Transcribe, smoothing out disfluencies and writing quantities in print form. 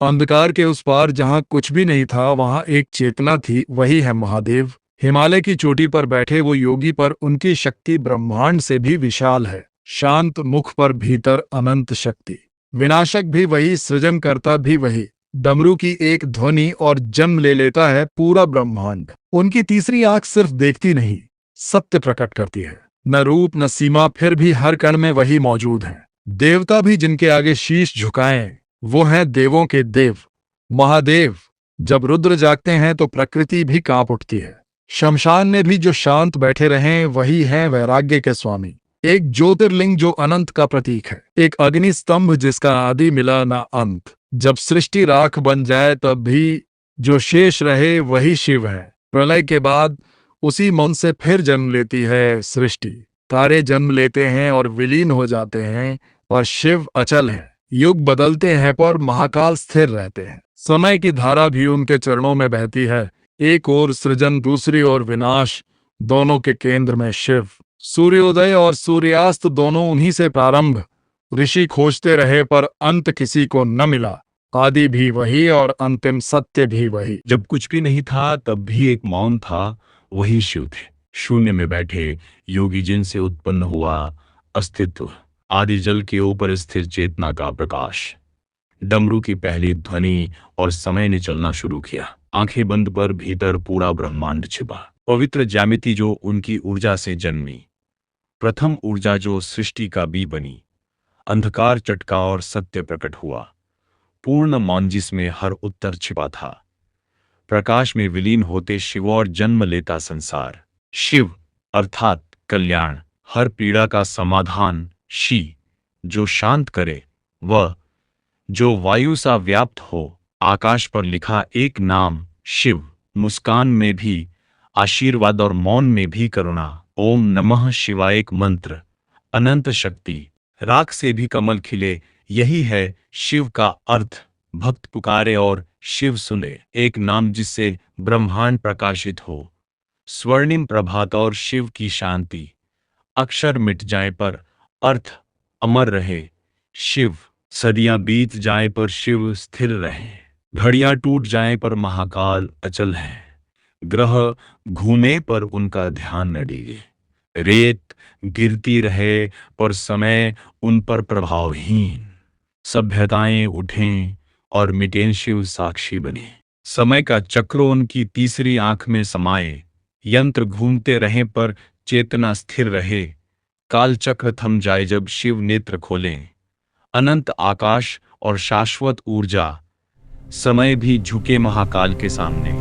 अंधकार के उस पार जहां कुछ भी नहीं था वहां एक चेतना थी, वही है महादेव। हिमालय की चोटी पर बैठे वो योगी, पर उनकी शक्ति ब्रह्मांड से भी विशाल है। शांत मुख पर भीतर अनंत शक्ति। विनाशक भी वही, सृजनकर्ता भी वही। डमरू की एक ध्वनि और जन्म ले लेता है पूरा ब्रह्मांड। उनकी तीसरी आंख सिर्फ देखती नहीं, सत्य प्रकट करती है। न रूप न सीमा, फिर भी हर कण में वही मौजूद है। देवता भी जिनके आगे शीश झुकाएं, वो हैं देवों के देव, महादेव। जब रुद्र जागते हैं तो प्रकृति भी कांप उठती है। शमशान में भी जो शांत बैठे रहें, वही हैं वैराग्य के स्वामी। एक ज्योतिर्लिंग जो अनंत का प्रतीक है, एक अग्नि स्तंभ जिसका आदि मिला ना अंत। जब सृष्टि राख बन जाए तब भी जो शेष रहे वही शिव है। प्रलय के बाद उसी मन से फिर जन्म लेती है सृष्टि। तारे जन्म लेते हैं और विलीन हो जाते हैं, और शिव अचल है। युग बदलते हैं पर महाकाल स्थिर रहते हैं। समय की धारा भी उनके चरणों में बहती है। एक ओर सृजन, दूसरी ओर विनाश, दोनों के केंद्र में शिव। सूर्योदय और सूर्यास्त दोनों उन्हीं से प्रारंभ। ऋषि खोजते रहे पर अंत किसी को न मिला। आदि भी वही और अंतिम सत्य भी वही। जब कुछ भी नहीं था तब भी एक मौन था, वही शिव थे। शून्य में बैठे योगी जिनसे उत्पन्न हुआ अस्तित्व, आदि जल के ऊपर स्थिर चेतना का प्रकाश। डमरू की पहली ध्वनि और समय ने चलना शुरू किया। आंखें बंद पर भीतर पूरा ब्रह्मांड छिपा। पवित्र ज्यामिति जो उनकी ऊर्जा से जन्मी, प्रथम ऊर्जा जो सृष्टि का बीज बनी। अंधकार चटका और सत्य प्रकट हुआ। पूर्ण मौन जिसमें हर उत्तर छिपा था। प्रकाश में विलीन होते शिव और जन्म लेता संसार। शिव अर्थात कल्याण, हर पीड़ा का समाधान। शी जो शांत करे, वह जो वायु सा व्याप्त हो। आकाश पर लिखा एक नाम शिव, मुस्कान में भी आशीर्वाद और मौन में भी करुणा। ओम नमः शिवाय एक मंत्र, अनंत शक्ति। राख से भी कमल खिले, यही है शिव का अर्थ। भक्त पुकारे और शिव सुने, एक नाम जिससे ब्रह्मांड प्रकाशित हो। स्वर्णिम प्रभात और शिव की शांति। अक्षर मिट जाए पर अर्थ अमर रहे। शिव सदियां बीत जाए पर शिव स्थिर रहे। घड़ियां टूट जाए पर महाकाल अचल है। ग्रह घूमे पर उनका ध्यान न डिगे। रेत गिरती रहे पर समय उन पर प्रभावहीन। सभ्यताएं उठें और मिटें, शिव साक्षी बने। समय का चक्र उनकी तीसरी आंख में समाये। यंत्र घूमते रहें पर चेतना स्थिर रहे। काल चक्र थम जाए जब शिव नेत्र खोलें। अनंत आकाश और शाश्वत ऊर्जा, समय भी झुके महाकाल के सामने।